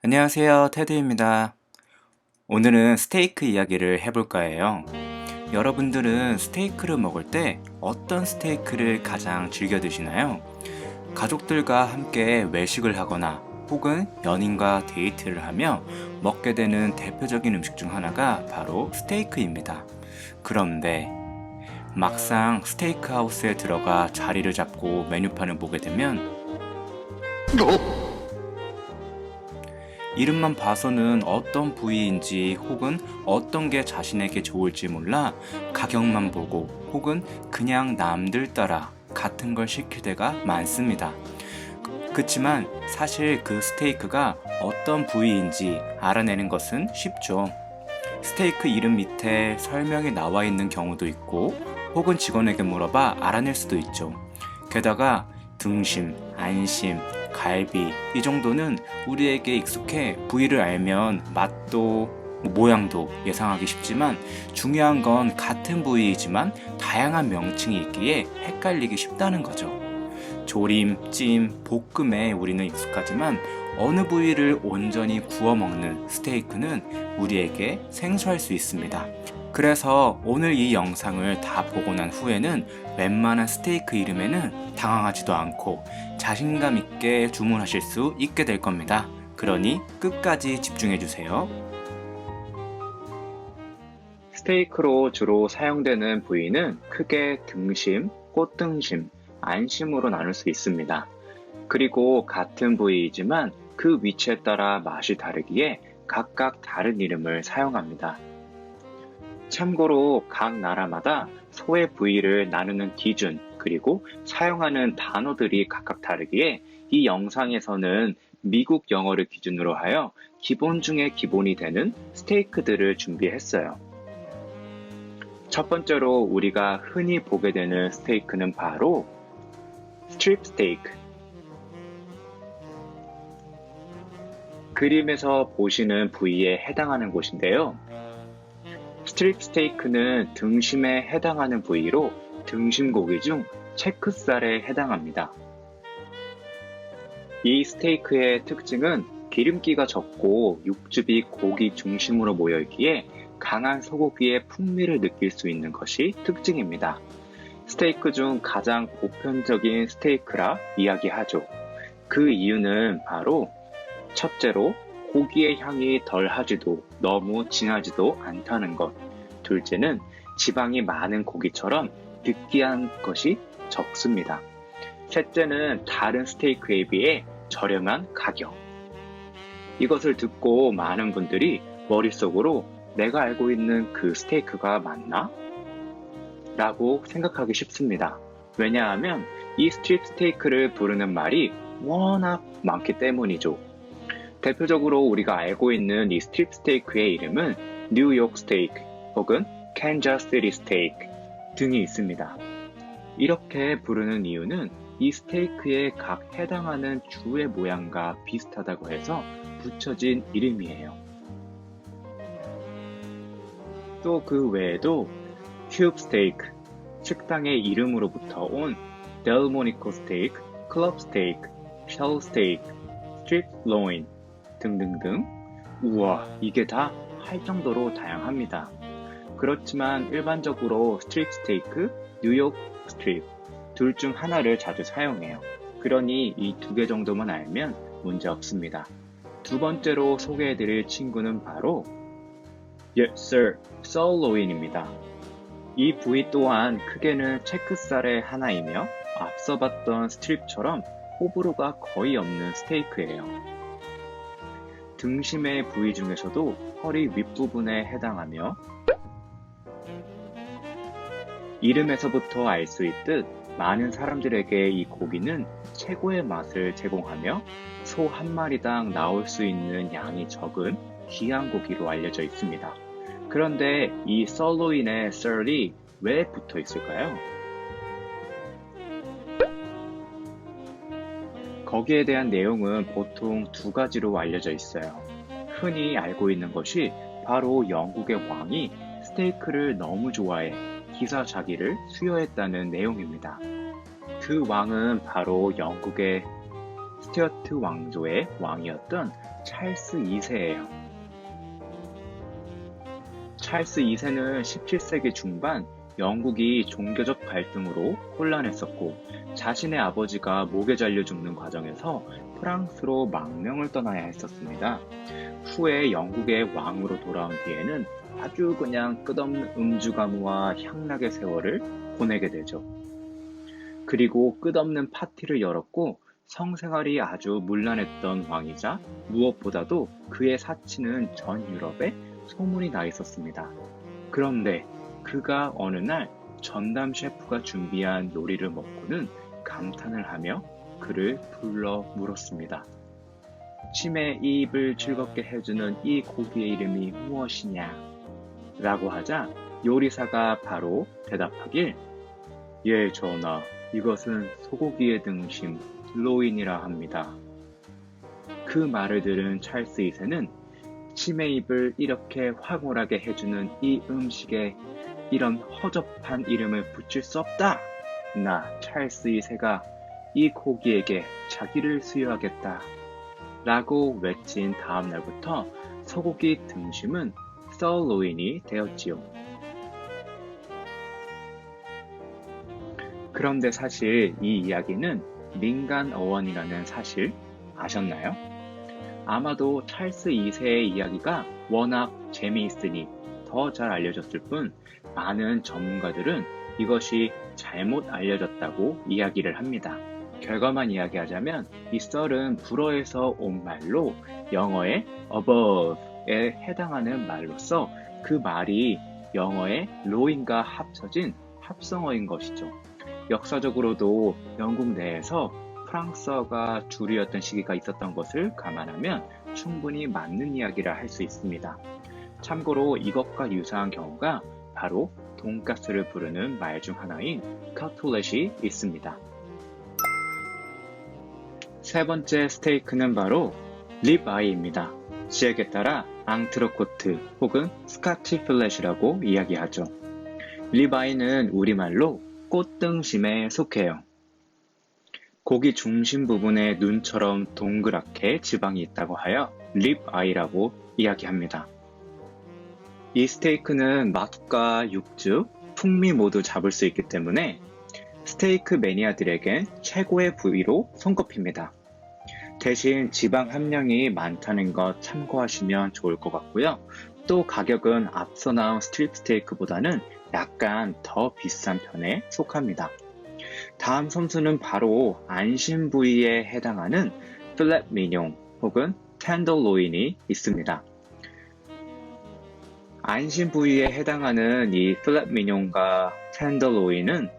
안녕하세요, 테드입니다. 오늘은 스테이크 이야기를 해볼까 해요. 여러분들은 스테이크를 먹을 때 어떤 스테이크를 가장 즐겨 드시나요? 가족들과 함께 외식을 하거나 혹은 연인과 데이트를 하며 먹게 되는 대표적인 음식 중 하나가 바로 스테이크입니다. 그런데 막상 스테이크 하우스에 들어가 자리를 잡고 메뉴판을 보게 되면 이름만 봐서는 어떤 부위인지 혹은 어떤 게 자신에게 좋을지 몰라 가격만 보고 혹은 그냥 남들 따라 같은 걸 시킬 때가 많습니다. 그치만 사실 그 스테이크가 어떤 부위인지 알아내는 것은 쉽죠. 스테이크 이름 밑에 설명이 나와 있는 경우도 있고 혹은 직원에게 물어봐 알아낼 수도 있죠. 게다가 등심, 안심, 갈비 이 정도는 우리에게 익숙해 부위를 알면 맛도 모양도 예상하기 쉽지만 중요한 건 같은 부위이지만 다양한 명칭이 있기에 헷갈리기 쉽다는 거죠. 조림, 찜, 볶음에 우리는 익숙하지만 어느 부위를 온전히 구워 먹는 스테이크는 우리에게 생소할 수 있습니다. 그래서 오늘 이 영상을 다 보고 난 후에는 웬만한 스테이크 이름에는 당황하지도 않고 자신감 있게 주문하실 수 있게 될 겁니다. 그러니 끝까지 집중해 주세요. 스테이크로 주로 사용되는 부위는 크게 등심, 꽃등심, 안심으로 나눌 수 있습니다. 그리고 같은 부위이지만 그 위치에 따라 맛이 다르기에 각각 다른 이름을 사용합니다. 참고로 각 나라마다 소의 부위를 나누는 기준 그리고 사용하는 단어들이 각각 다르기에 이 영상에서는 미국 영어를 기준으로 하여 기본 중에 기본이 되는 스테이크들을 준비했어요. 첫 번째로 우리가 흔히 보게 되는 스테이크는 바로 스트립 스테이크. 그림에서 보시는 부위에 해당하는 곳인데요. 스트립 스테이크는 등심에 해당하는 부위로 등심고기 중 체크살에 해당합니다. 이 스테이크의 특징은 기름기가 적고 육즙이 고기 중심으로 모여있기에 강한 소고기의 풍미를 느낄 수 있는 것이 특징입니다. 스테이크 중 가장 보편적인 스테이크라 이야기하죠. 그 이유는 바로 첫째로 고기의 향이 덜하지도 너무 진하지도 않다는 것. 둘째는 지방이 많은 고기처럼 느끼한 것이 적습니다. 셋째는 다른 스테이크에 비해 저렴한 가격. 이것을 듣고 많은 분들이 머릿속으로 내가 알고 있는 그 스테이크가 맞나? 라고 생각하기 쉽습니다. 왜냐하면 이 스트립 스테이크를 부르는 말이 워낙 많기 때문이죠. 대표적으로 우리가 알고 있는 이 스트립 스테이크의 이름은 뉴욕 스테이크 혹은 캔자스 시티 스테이크 등이 있습니다. 이렇게 부르는 이유는 이 스테이크에 각 해당하는 주의 모양과 비슷하다고 해서 붙여진 이름이에요. 또 그 외에도 큐브 스테이크, 식당의 이름으로부터 온 델모니코 스테이크, 클럽 스테이크, 셜 스테이크, 스트립 로인 등등등. 우와, 이게 다 할 정도로 다양합니다. 그렇지만 일반적으로 스트립 스테이크, 뉴욕 스트립 둘 중 하나를 자주 사용해요. 그러니 이 두 개 정도만 알면 문제 없습니다. 두 번째로 소개해드릴 친구는 바로 Yes sir, 솔로인입니다. 이 부위 또한 크게는 체크살의 하나이며 앞서 봤던 스트립처럼 호불호가 거의 없는 스테이크예요. 등심의 부위 중에서도 허리 윗부분에 해당하며 이름에서부터 알 수 있듯 많은 사람들에게 이 고기는 최고의 맛을 제공하며 소 한 마리당 나올 수 있는 양이 적은 귀한 고기로 알려져 있습니다. 그런데 이 솔로인의 썰이 왜 붙어 있을까요? 거기에 대한 내용은 보통 두 가지로 알려져 있어요. 흔히 알고 있는 것이 바로 영국의 왕이 스테이크를 너무 좋아해 기사 자기를 수여했다는 내용입니다. 그 왕은 바로 영국의 스튜어트 왕조의 왕이었던 찰스 2세예요. 찰스 2세는 17세기 중반 영국이 종교적 갈등으로 혼란했었고 자신의 아버지가 목에 잘려 죽는 과정에서 프랑스로 망명을 떠나야 했었습니다. 후에 영국의 왕으로 돌아온 뒤에는 아주 그냥 끝없는 음주가무와 향락의 세월을 보내게 되죠. 그리고 끝없는 파티를 열었고 성생활이 아주 문란했던 왕이자 무엇보다도 그의 사치는 전 유럽에 소문이 나 있었습니다. 그런데 그가 어느 날 전담 셰프가 준비한 요리를 먹고는 감탄을 하며 그를 불러 물었습니다. 치매의 입을 즐겁게 해주는 이 고기의 이름이 무엇이냐? 라고 하자 요리사가 바로 대답하길, 예, 전하, 이것은 소고기의 등심, 슬로인이라 합니다. 그 말을 들은 찰스 2세는 치매의 입을 이렇게 황홀하게 해주는 이 음식에 이런 허접한 이름을 붙일 수 없다! 나 찰스 2세가 이 고기에게 자기를 수여하겠다. 라고 외친 다음 날부터 소고기 등심은 설로인이 되었지요. 그런데 사실 이 이야기는 민간 어원이라는 사실 아셨나요? 아마도 찰스 2세의 이야기가 워낙 재미있으니 더 잘 알려졌을 뿐 많은 전문가들은 이것이 잘못 알려졌다고 이야기를 합니다. 결과만 이야기하자면 이 썰은 불어에서 온 말로 영어의 above에 해당하는 말로서 그 말이 영어의 loin과 합쳐진 합성어인 것이죠. 역사적으로도 영국 내에서 프랑스어가 주류였던 시기가 있었던 것을 감안하면 충분히 맞는 이야기라 할 수 있습니다. 참고로 이것과 유사한 경우가 바로 돈가스를 부르는 말 중 하나인 커틀렛이 있습니다. 세 번째 스테이크는 바로 립아이입니다. 지역에 따라 앙트로코트 혹은 스카치 필렛이라고 이야기하죠. 립아이는 우리말로 꽃등심에 속해요. 고기 중심 부분에 눈처럼 동그랗게 지방이 있다고 하여 립아이라고 이야기합니다. 이 스테이크는 맛과 육즙, 풍미 모두 잡을 수 있기 때문에 스테이크 매니아들에겐 최고의 부위로 손꼽힙니다. 대신 지방 함량이 많다는 것 참고하시면 좋을 것 같고요. 또 가격은 앞서 나온 스트립 스테이크보다는 약간 더 비싼 편에 속합니다. 다음 선수는 바로 안심 부위에 해당하는 필렛 미뇽 혹은 텐더로인이 있습니다. 안심 부위에 해당하는 이 필렛 미뇽과 텐더로인은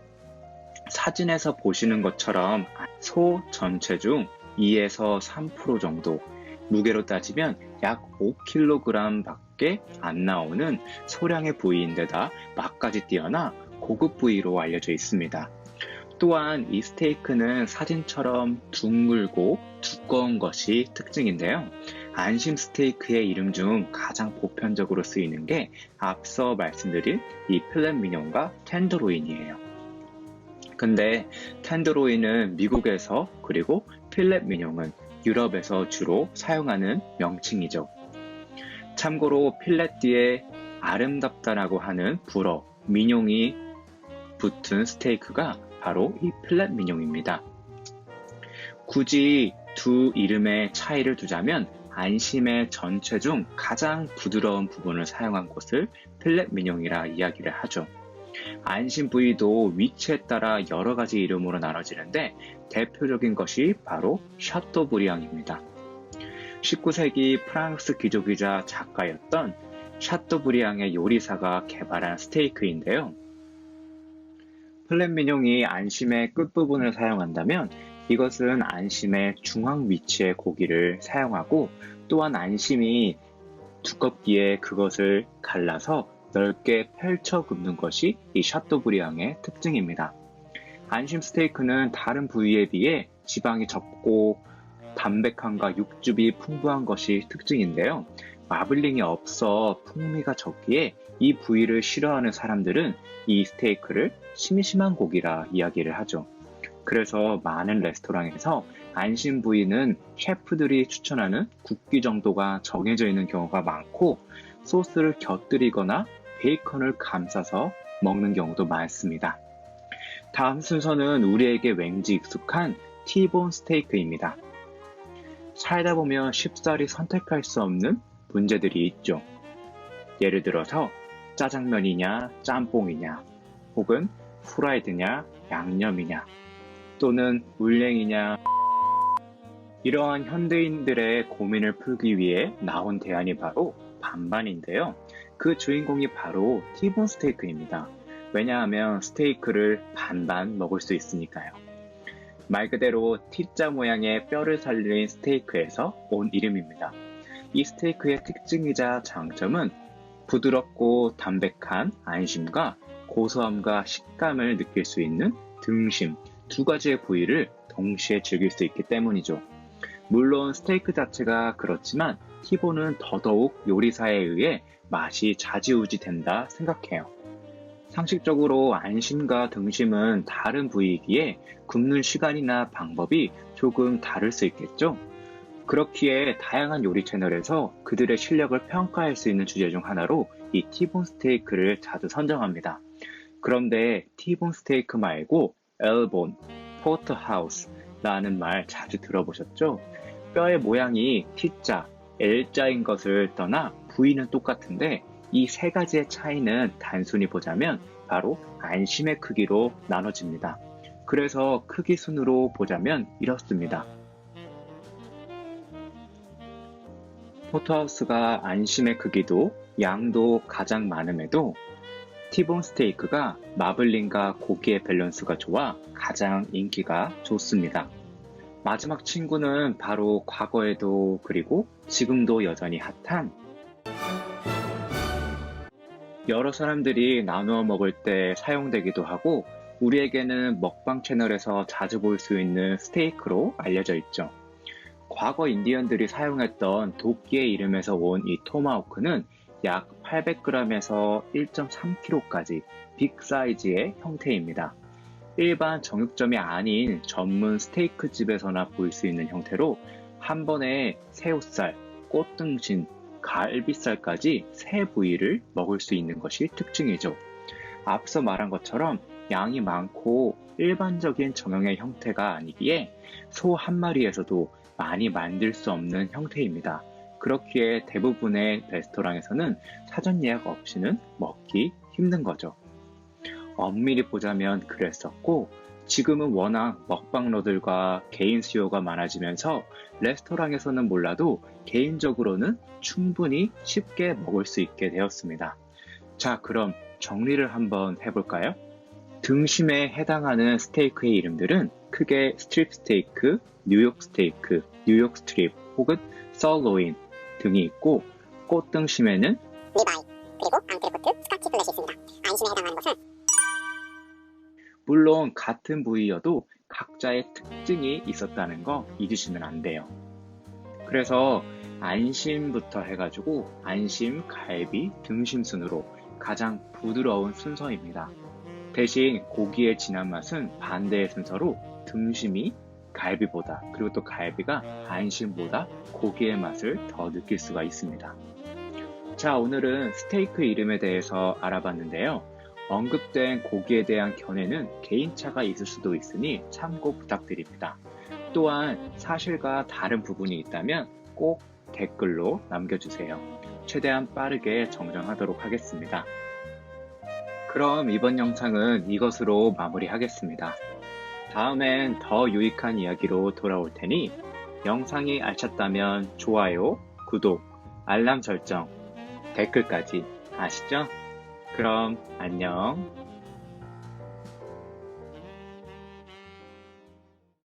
사진에서 보시는 것처럼 소 전체 중 2에서 3% 정도, 무게로 따지면 약 5kg 밖에 안 나오는 소량의 부위인데다 맛까지 뛰어나 고급 부위로 알려져 있습니다. 또한 이 스테이크는 사진처럼 둥글고 두꺼운 것이 특징인데요. 안심 스테이크의 이름 중 가장 보편적으로 쓰이는 게 앞서 말씀드린 이 필렛 미뇽과 텐더로인이에요. 근데 텐더로인은 미국에서 그리고 필렛 미뇽은 유럽에서 주로 사용하는 명칭이죠. 참고로 필렛 뒤에 아름답다라고 하는 불어 미뇽이 붙은 스테이크가 바로 이 필렛 미뇽입니다. 굳이 두 이름의 차이를 두자면 안심의 전체 중 가장 부드러운 부분을 사용한 것을 필렛 미뇽이라 이야기를 하죠. 안심 부위도 위치에 따라 여러 가지 이름으로 나눠지는데 대표적인 것이 바로 샤토브리앙입니다. 19세기 프랑스 귀족이자 작가였던 샤토브리앙의 요리사가 개발한 스테이크인데요. 필렛 미뇽이 안심의 끝부분을 사용한다면 이것은 안심의 중앙 위치의 고기를 사용하고 또한 안심이 두껍기에 그것을 갈라서 넓게 펼쳐 굽는 것이 이 샤토브리앙의 특징입니다. 안심 스테이크는 다른 부위에 비해 지방이 적고 담백함과 육즙이 풍부한 것이 특징인데요. 마블링이 없어 풍미가 적기에 이 부위를 싫어하는 사람들은 이 스테이크를 심심한 고기라 이야기를 하죠. 그래서 많은 레스토랑에서 안심 부위는 셰프들이 추천하는 굵기 정도가 정해져 있는 경우가 많고 소스를 곁들이거나 베이컨을 감싸서 먹는 경우도 많습니다. 다음 순서는 우리에게 왠지 익숙한 티본 스테이크입니다. 살다 보면 쉽사리 선택할 수 없는 문제들이 있죠. 예를 들어서 짜장면이냐 짬뽕이냐 혹은 후라이드냐 양념이냐 또는 물냉이냐. 이러한 현대인들의 고민을 풀기 위해 나온 대안이 바로 반반인데요. 그 주인공이 바로 티본 스테이크입니다. 왜냐하면 스테이크를 반반 먹을 수 있으니까요. 말 그대로 T자 모양의 뼈를 살린 스테이크에서 온 이름입니다. 이 스테이크의 특징이자 장점은 부드럽고 담백한 안심과 고소함과 식감을 느낄 수 있는 등심 두 가지의 부위를 동시에 즐길 수 있기 때문이죠. 물론 스테이크 자체가 그렇지만 티본은 더더욱 요리사에 의해 맛이 좌지우지 된다 생각해요. 상식적으로 안심과 등심은 다른 부위이기에 굽는 시간이나 방법이 조금 다를 수 있겠죠? 그렇기에 다양한 요리 채널에서 그들의 실력을 평가할 수 있는 주제 중 하나로 이 티본 스테이크를 자주 선정합니다. 그런데 티본 스테이크 말고 엘본, 포터하우스라는 말 자주 들어보셨죠? 뼈의 모양이 T자, L자인 것을 떠나 부위는 똑같은데 이 세 가지의 차이는 단순히 보자면 바로 안심의 크기로 나눠집니다. 그래서 크기 순으로 보자면 이렇습니다. 포터하우스가 안심의 크기도 양도 가장 많음에도 티본 스테이크가 마블링과 고기의 밸런스가 좋아 가장 인기가 좋습니다. 마지막 친구는 바로 과거에도 그리고 지금도 여전히 핫한 여러 사람들이 나누어 먹을 때 사용되기도 하고 우리에게는 먹방 채널에서 자주 볼 수 있는 스테이크로 알려져 있죠. 과거 인디언들이 사용했던 도끼의 이름에서 온 이 토마호크는 약 800g에서 1.3kg까지 빅 사이즈의 형태입니다. 일반 정육점이 아닌 전문 스테이크 집에서나 볼 수 있는 형태로 한 번에 새우살, 꽃등심, 갈비살까지 세 부위를 먹을 수 있는 것이 특징이죠. 앞서 말한 것처럼 양이 많고 일반적인 정형의 형태가 아니기에 소 한 마리에서도 많이 만들 수 없는 형태입니다. 그렇기에 대부분의 레스토랑에서는 사전 예약 없이는 먹기 힘든 거죠. 엄밀히 보자면 그랬었고 지금은 워낙 먹방러들과 개인 수요가 많아지면서 레스토랑에서는 몰라도 개인적으로는 충분히 쉽게 먹을 수 있게 되었습니다. 자, 그럼 정리를 한번 해볼까요? 등심에 해당하는 스테이크의 이름들은 크게 스트립 스테이크, 뉴욕 스테이크, 뉴욕 스트립 혹은 설로인 등이 있고 꽃등심에는 리바이, 그리고 앙트리코트, 스카치 플랫이 있습니다. 안심에 해당하는 것은 물론 같은 부위여도 각자의 특징이 있었다는 거 잊으시면 안 돼요. 그래서 안심부터 해가지고 안심, 갈비, 등심 순으로 가장 부드러운 순서입니다. 대신 고기의 진한 맛은 반대의 순서로 등심이 갈비보다 그리고 또 갈비가 안심보다 고기의 맛을 더 느낄 수가 있습니다. 자, 오늘은 스테이크 이름에 대해서 알아봤는데요. 언급된 고기에 대한 견해는 개인차가 있을 수도 있으니 참고 부탁드립니다. 또한 사실과 다른 부분이 있다면 꼭 댓글로 남겨주세요. 최대한 빠르게 정정하도록 하겠습니다. 그럼 이번 영상은 이것으로 마무리하겠습니다. 다음엔 더 유익한 이야기로 돌아올 테니 영상이 알찼다면 좋아요, 구독, 알람 설정, 댓글까지 아시죠? 그럼 안녕.